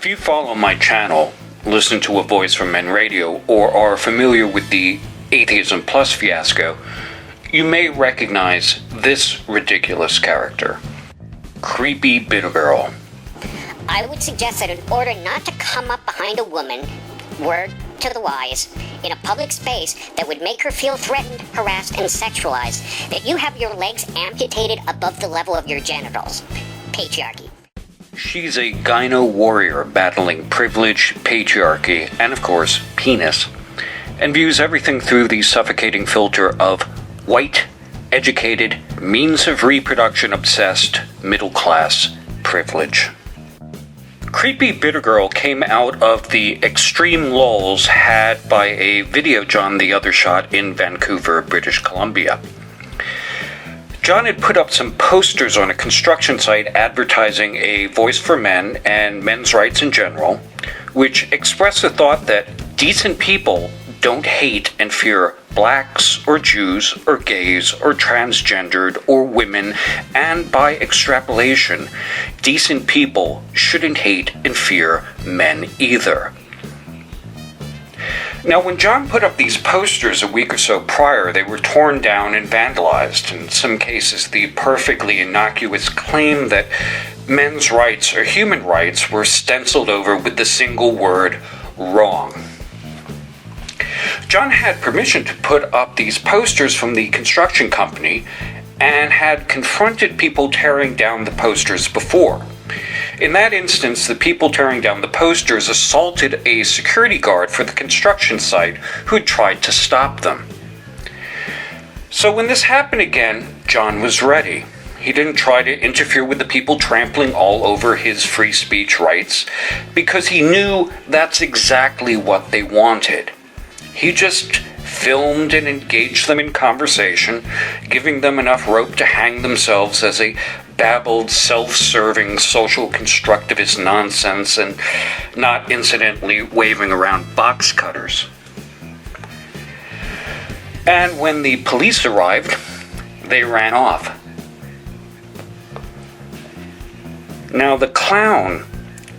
If you follow my channel, listen to A Voice from Men Radio, or are familiar with the Atheism Plus fiasco, you may recognize this ridiculous character. Creepy BitterGrrl. I would suggest that in order not to come up behind a woman, word to the wise, in a public space that would make her feel threatened, harassed, and sexualized, that you have your legs amputated above the level of your genitals. Patriarchy. She's a gyno warrior battling privilege, patriarchy, and of course, penis, and views everything through the suffocating filter of white, educated, means of reproduction obsessed, middle class privilege. Creepy BitterGrrl came out of the extreme lulls had by a video John the Other shot in Vancouver, British Columbia. John had put up some posters on a construction site advertising a voice for men and men's rights in general, which expressed the thought that decent people don't hate and fear blacks or Jews or gays or transgendered or women, and by extrapolation, decent people shouldn't hate and fear men either. Now, when John put up these posters a week or so prior, they were torn down and vandalized. In some cases, the perfectly innocuous claim that men's rights or human rights were stenciled over with the single word, wrong. John had permission to put up these posters from the construction company and had confronted people tearing down the posters before. In that instance, the people tearing down the posters assaulted a security guard for the construction site who had tried to stop them. So when this happened again, John was ready. He didn't try to interfere with the people trampling all over his free speech rights, because he knew that's exactly what they wanted. He just filmed and engaged them in conversation, giving them enough rope to hang themselves as a babbled, self-serving, social constructivist nonsense, and not incidentally waving around box cutters. And when the police arrived, they ran off. Now, the clown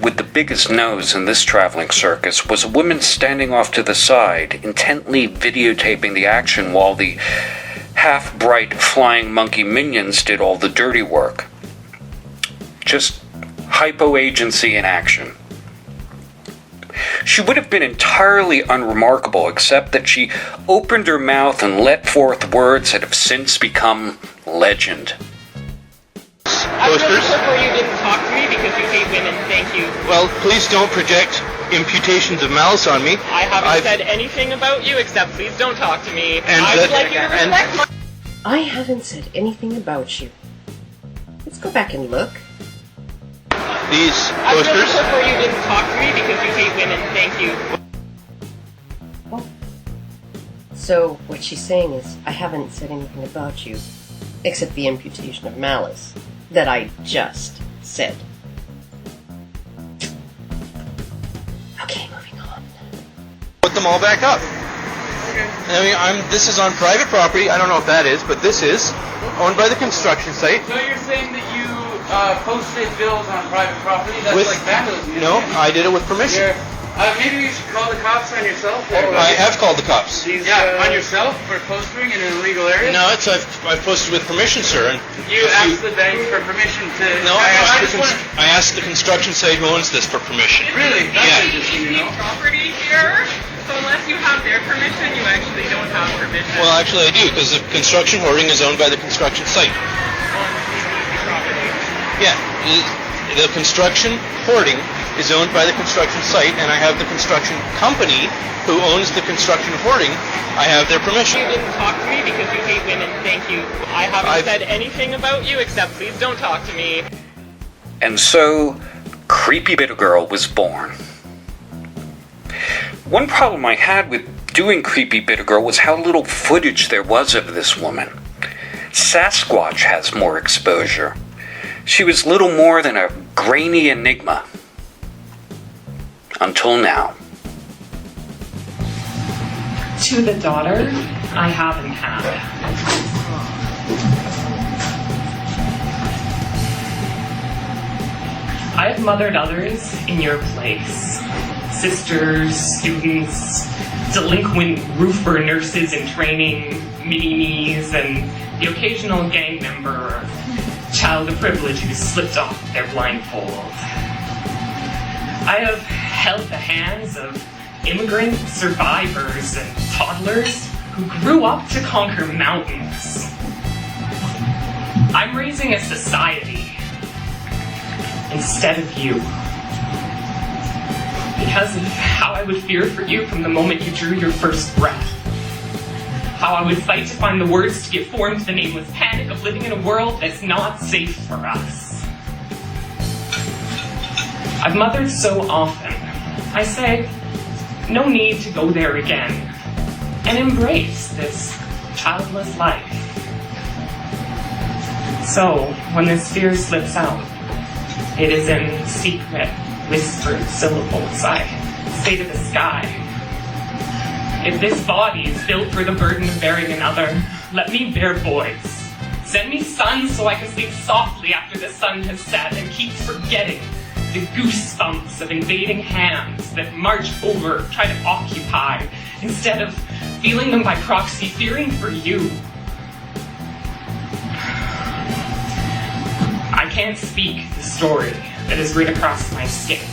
with the biggest nose in this traveling circus was a woman standing off to the side, intently videotaping the action while the half-bright flying monkey minions did all the dirty work. Just hypo-agency in action. She would have been entirely unremarkable, except that she opened her mouth and let forth words that have since become legend. I really prefer you didn't talk to me because you hate women. Thank you. Well, please don't project imputations of malice on me. I haven't said anything about you except please don't talk to me. I would like you to respect my... I haven't said anything about you. Let's go back and look. These I really posters. prefer you didn't talk to me because you hate women. Thank you. Oh. So what she's saying is, I haven't said anything about you, except the imputation of malice that I just said. Okay, moving on. Put them all back up. I mean, this is on private property. I don't know if that is, but this is owned by the construction site. So you're saying that you posted bills on private property? That's like vandalism. No, I did it with permission. Maybe you should call the cops on yourself. There, I have called the cops. on yourself for posting in an illegal area? No, I've posted with permission, sir. And You asked the bank for permission to... No, I asked the construction site who owns this for permission. Really? That's interesting, you know? Property here, so unless you have their permission, you actually don't have permission. Well, actually I do, because the construction hoarding is owned by the construction site. Yeah, the construction hoarding is owned by the construction site, and I have the construction company who owns the construction hoarding. I have their permission. You didn't talk to me because you hate women. Thank you. I haven't said anything about you except please don't talk to me. And so, Creepy BitterGrrl was born. One problem I had with doing Creepy BitterGrrl was how little footage there was of this woman. Sasquatch has more exposure. She was little more than a grainy enigma. Until now. To the daughter, I haven't had. I have mothered others in your place. Sisters, students, delinquent roofer nurses in training, mini-me's, and the occasional gang member or child of privilege who slipped off their blindfold. I have held the hands of immigrant survivors and toddlers who grew up to conquer mountains. I'm raising a society instead of you. Because of how I would fear for you from the moment you drew your first breath. How I would fight to find the words to give form to the nameless panic of living in a world that's not safe for us. I've mothered so often. I say, no need to go there again. And embrace this childless life. So, when this fear slips out, it is in secret, whispered syllables I say to the sky. If this body is built for the burden of bearing another, let me bear boys. Send me sons so I can sleep softly after the sun has set and keep forgetting the goosebumps of invading hands that march over, try to occupy, instead of feeling them by proxy, fearing for you. I can't speak the story that is writ across my skin,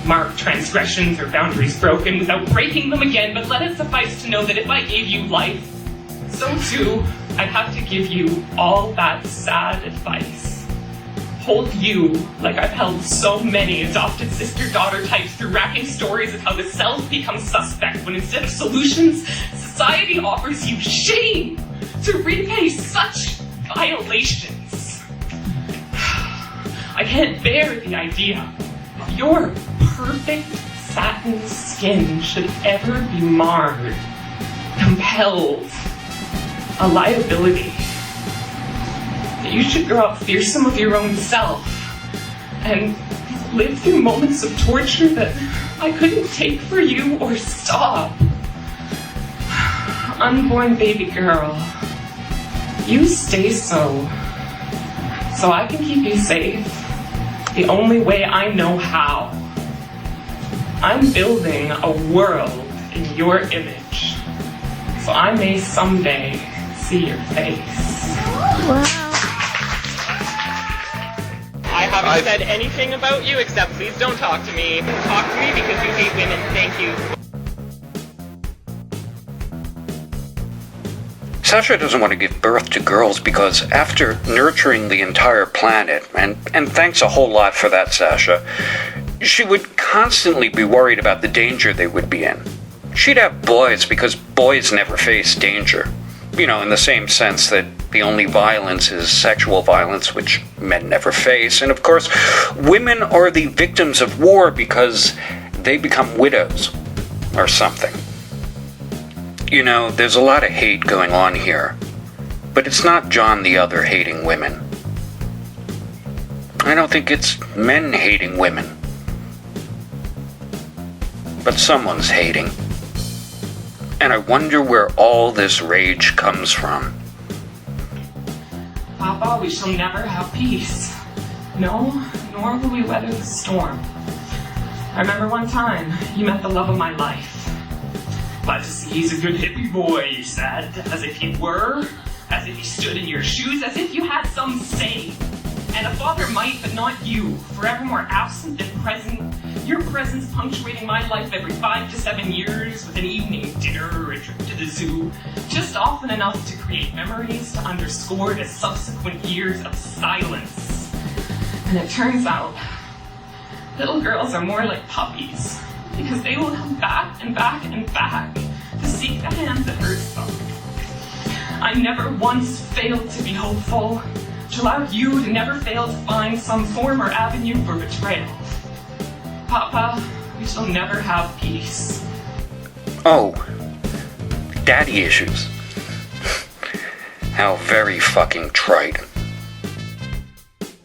marked transgressions or boundaries broken without breaking them again, but let it suffice to know that if I gave you life, so too I'd have to give you all that sad advice. Hold you like I've held so many adopted sister-daughter types through racking stories of how the self becomes suspect when instead of solutions, society offers you shame to repay such violations. I can't bear the idea that your perfect satin skin should ever be marred, compelled, a liability. That you should grow up fearsome of your own self and live through moments of torture that I couldn't take for you or stop. Unborn baby girl, you stay so I can keep you safe. The only way I know how. I'm building a world in your image, so I may someday see your face. Wow. I haven't said anything about you except please don't talk to me. Talk to me because you hate women. Thank you. Sasha doesn't want to give birth to girls because after nurturing the entire planet, and thanks a whole lot for that, Sasha, she would constantly be worried about the danger they would be in. She'd have boys because boys never face danger. You know, in the same sense that the only violence is sexual violence, which men never face. And of course, women are the victims of war because they become widows or something. You know, there's a lot of hate going on here, but it's not John the Other hating women. I don't think it's men hating women. But someone's hating. And I wonder where all this rage comes from. Papa, we shall never have peace. No, nor will we weather the storm. I remember one time you met the love of my life. Glad to see he's a good hippie boy, you said, as if he were, as if he stood in your shoes, as if you had some say. And a father might, but not you, forever more absent than present, your presence punctuating my life every 5 to 7 years with an evening dinner or a trip to the zoo, just often enough to create memories to underscore the subsequent years of silence. And it turns out, little girls are more like puppies, because they will come back and back and back to seek the hand that hurts them. I never once failed to be hopeful, to allow you to never fail to find some form or avenue for betrayal. Papa, we shall never have peace. Oh, daddy issues. How very fucking trite.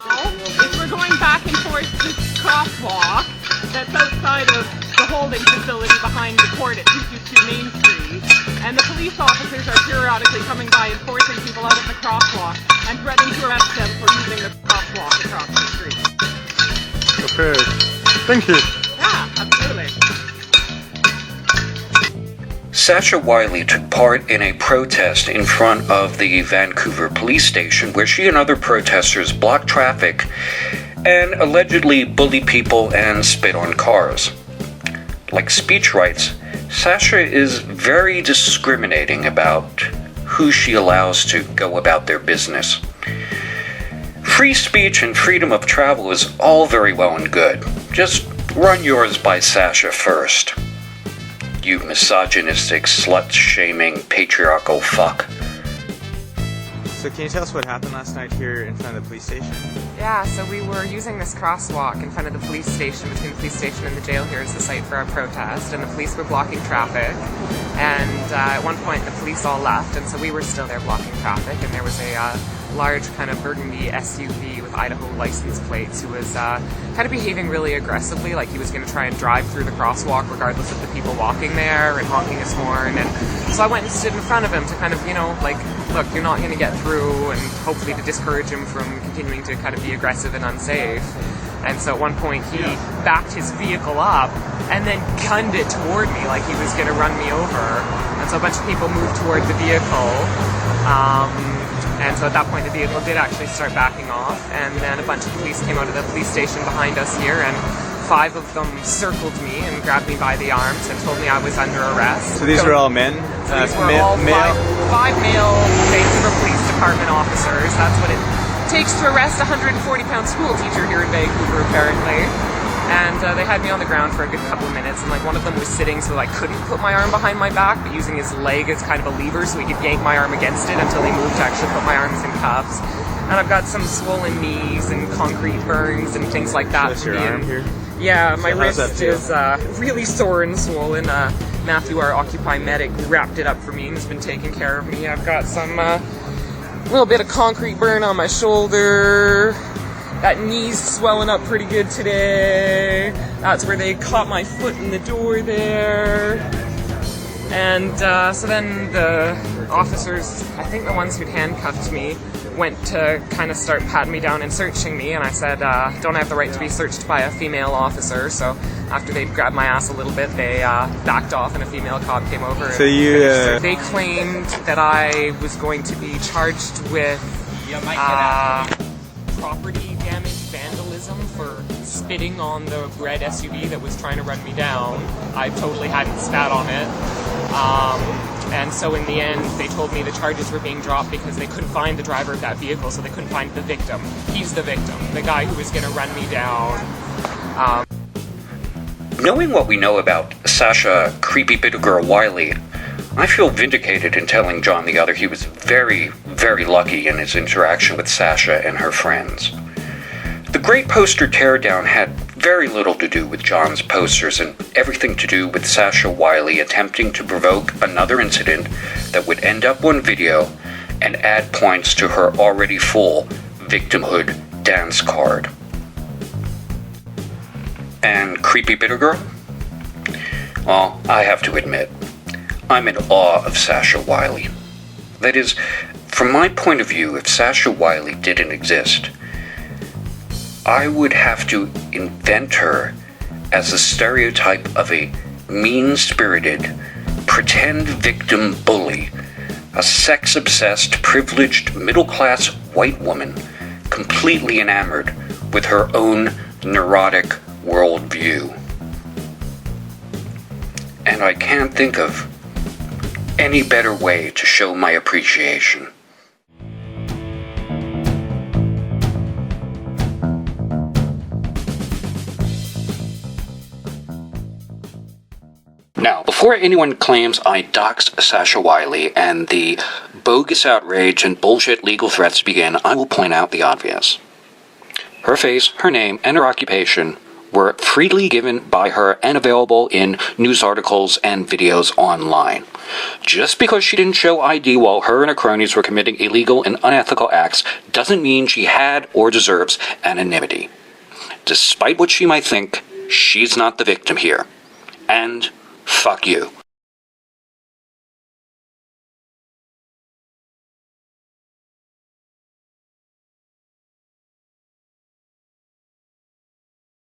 If we're going back and forth this crosswalk that's outside of the holding facility behind the court at 222 Main Street, and the police officers are periodically coming by and forcing people out of the crosswalk and threatening to arrest them for using the crosswalk across the street. The Okay. Thank you. Yeah, absolutely. Sasha Wiley took part in a protest in front of the Vancouver police station where she and other protesters blocked traffic and allegedly bullied people and spit on cars. Like speech rights, Sasha is very discriminating about who she allows to go about their business. Free speech and freedom of travel is all very well and good. Just run yours by Sasha first. You misogynistic, slut-shaming, patriarchal fuck. So can you tell us what happened last night here in front of the police station? Yeah, so we were using this crosswalk in front of the police station, between the police station and the jail here as the site for our protest, and the police were blocking traffic, and at one point the police all left, and so we were still there blocking traffic, and there was a large kind of burgundy SUV with Idaho license plates who was kind of behaving really aggressively, like he was going to try and drive through the crosswalk regardless of the people walking there, and honking his horn. And so I went and stood in front of him to kind of, you know, like, look, you're not going to get through, and hopefully to discourage him from continuing to kind of be aggressive and unsafe. And so at one point he backed his vehicle up and then gunned it toward me like he was going to run me over. And so a bunch of people moved toward the vehicle. And so at that point the vehicle did actually start backing off, and then a bunch of police came out of the police station behind us here, and 5 of them circled me and grabbed me by the arms and told me I was under arrest. So these were all men? So these were all five male Vancouver Police Department officers. That's what it takes to arrest a 140-pound school teacher here in Vancouver, apparently. And they had me on the ground for a good couple of minutes, and like one of them was sitting so I couldn't put my arm behind my back, but using his leg as kind of a lever so he could yank my arm against it until they moved to actually put my arms in cuffs. And I've got some swollen knees and concrete burns and things like that. That's your arm here? Yeah, my wrist is really sore and swollen. Matthew, our Occupy medic, wrapped it up for me and has been taking care of me. I've got some little bit of concrete burn on my shoulder. That knee's swelling up pretty good today. That's where they caught my foot in the door there. And so then the officers, I think the ones who'd handcuffed me, went to kind of start patting me down and searching me, and I said, don't I have the right to be searched by a female officer? So after they'd grabbed my ass a little bit, they backed off, and a female cop came over. So you... They claimed that I was going to be charged with property damage, vandalism, for spitting on the red SUV that was trying to run me down. I totally hadn't spat on it. And so in the end, they told me the charges were being dropped because they couldn't find the driver of that vehicle, so they couldn't find the victim. He's the victim, the guy who was going to run me down. Knowing what we know about Sasha Creepy BitterGrrl Wiley, I feel vindicated in telling John the Other he was very, very lucky in his interaction with Sasha and her friends. The Great Poster Teardown had very little to do with John's posters and everything to do with Sasha Wiley attempting to provoke another incident that would end up on video and add points to her already full victimhood dance card. And Creepy BitterGrrl? Well, I have to admit, I'm in awe of Sasha Wiley. That is, from my point of view, if Sasha Wiley didn't exist, I would have to invent her as the stereotype of a mean-spirited, pretend victim bully, a sex-obsessed, privileged, middle-class white woman, completely enamored with her own neurotic worldview. And I can't think of any better way to show my appreciation. Now, before anyone claims I doxed Sasha Wiley and the bogus outrage and bullshit legal threats begin, I will point out the obvious. Her face, her name, and her occupation were freely given by her and available in news articles and videos online. Just because she didn't show ID while her and her cronies were committing illegal and unethical acts doesn't mean she had or deserves anonymity. Despite what she might think, she's not the victim here. And fuck you.